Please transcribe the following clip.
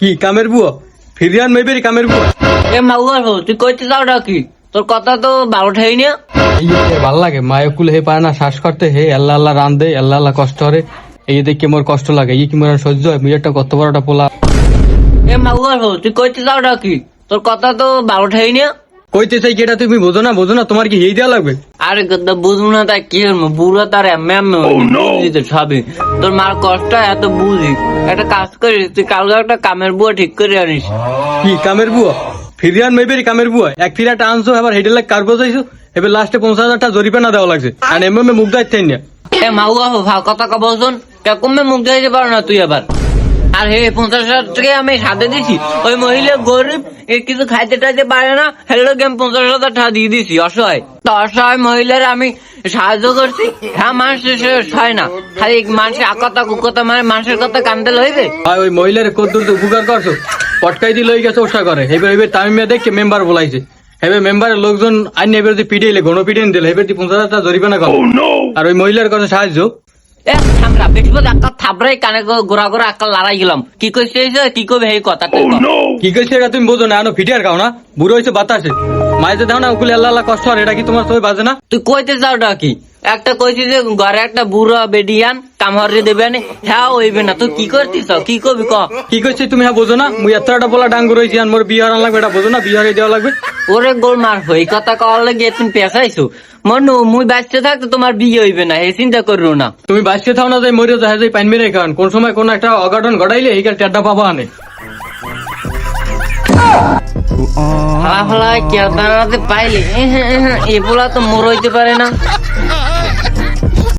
কি কামের বুয়া ফিরিয়ান মেবেরি কামের বুয়া এ মাউয়ার হো তুই কইতে যাওটা কি? তোর কথা তো ভালো ঠাই না। এই ভাল লাগে মায়ের কুলে হে পায় না শ্বাস করতে হে আল্লাহ আল্লাহ রান দে আল্লাহ আল্লাহ কষ্ট হরে এই দেখে মোর কষ্ট লাগে এই কি মোর সহ্য হয় মেয়েরটা কত বড়টা পোলা। এ মাউয়ার হো তুই কইতে যাওটা কি? তোর কথা তো ভালো ঠাই না। কইতে চাই কি এটা তুমি বোঝো না তোমার কি হেই দেওয়া লাগবে? আরে কথা বুঝবো না তাই কি হলো? বুড়ো তার এমএম সবই তোর মার কষ্ট এত বুঝি। একটা কাজ করিস তুই কালকে একটা কামের বুয়া ঠিক করে আনিস। কি কামের বুয়া ফিরিয়ান মেবেরি কামের বুয়া এক ফিরাটা আনছো এবার হেডের লাগ কার বোঝাইছো এবার লাস্টে 50,000 টাকা জরিমানা দেওয়া লাগছে আর এমএমএ মুখ দায়িত্ব না। এ মাউয়া হো ভাল কথা কা বলছন কমে মুখ দিতে পারো না তুই আবার। আর হে 50,000 টাকা আমি সাথে দিছি ওই মহিলা গরিব এ কিছু খাইতে টাইতে পারে না হেলো গেম 50,000 টাকা দিয়ে দিছি অসহায়। তো অসহায় মহিলার আমি সাহায্য করছি। হ্যাঁ মানুষ শেষ হয় না খালি মানুষের আকতা কুকতা মানে মানুষের কথা কান্দে লইবে। আর ওই মহিলার কদ্দুর তো উপকার করছো পটকাই দিয়ে লই গেছে ওষা করে এবার তামিমে দেখে মেম্বার বলাইছে এবার মেম্বারের লোকজন আইন এবার পিটিয়ে গণ পিটিয়ে দিল এবার 50,000 টাকা জরিমানা করে আর ওই মহিলার কথা সাহায্য। এ থামরা বেশি একটা থাবরাই কানে গোড়া গোড়া আকাল লড়াই গেলাম কি কইছে কি কবে এই কথাটা কি কইছে এটা তুমি বোঝো না আনো ফিটিয়ার খাও না বুড়ো হয়েছে বাতাসে মায়ের দাও না ওগুলি আল্লাহ আল্লাহ কষ্ট হয় এটা কি তোমার সবাই বাজে না? তুই কইতে যাওটা কি? একটা কইছি যে ঘরে একটা বুড়া বেডিয়ান কামড়ে দেবে না হ্যাঁ হইবে না তুই কি করতিস কি করবি ক? কি কইছে তুমি হ্যাঁ বোঝো না মুই এতটা বলা ডাঙ্গুর হয়েছি আর মোর বিহার লাগবে এটা বোঝো না বিহারে দেওয়া লাগবে। ওরে গোল মার এই কথা কওয়ার লাগে তুমি পেশাইছো মনু মুই বাঁচতে থাকতে তোমার বিয়ে হইবে না এই চিন্তা করিও না। তুমি বাঁচতে থাও না যাই মরে যাই পাইন মেরে খান কোন সময় কোন একটা অঘটন ঘটাইলে এই টেড্ডা পাবা আনে ফালা ফালা কেউ দাঁড়াতে পাইলে এ বলা তো মোর হইতে পারে না।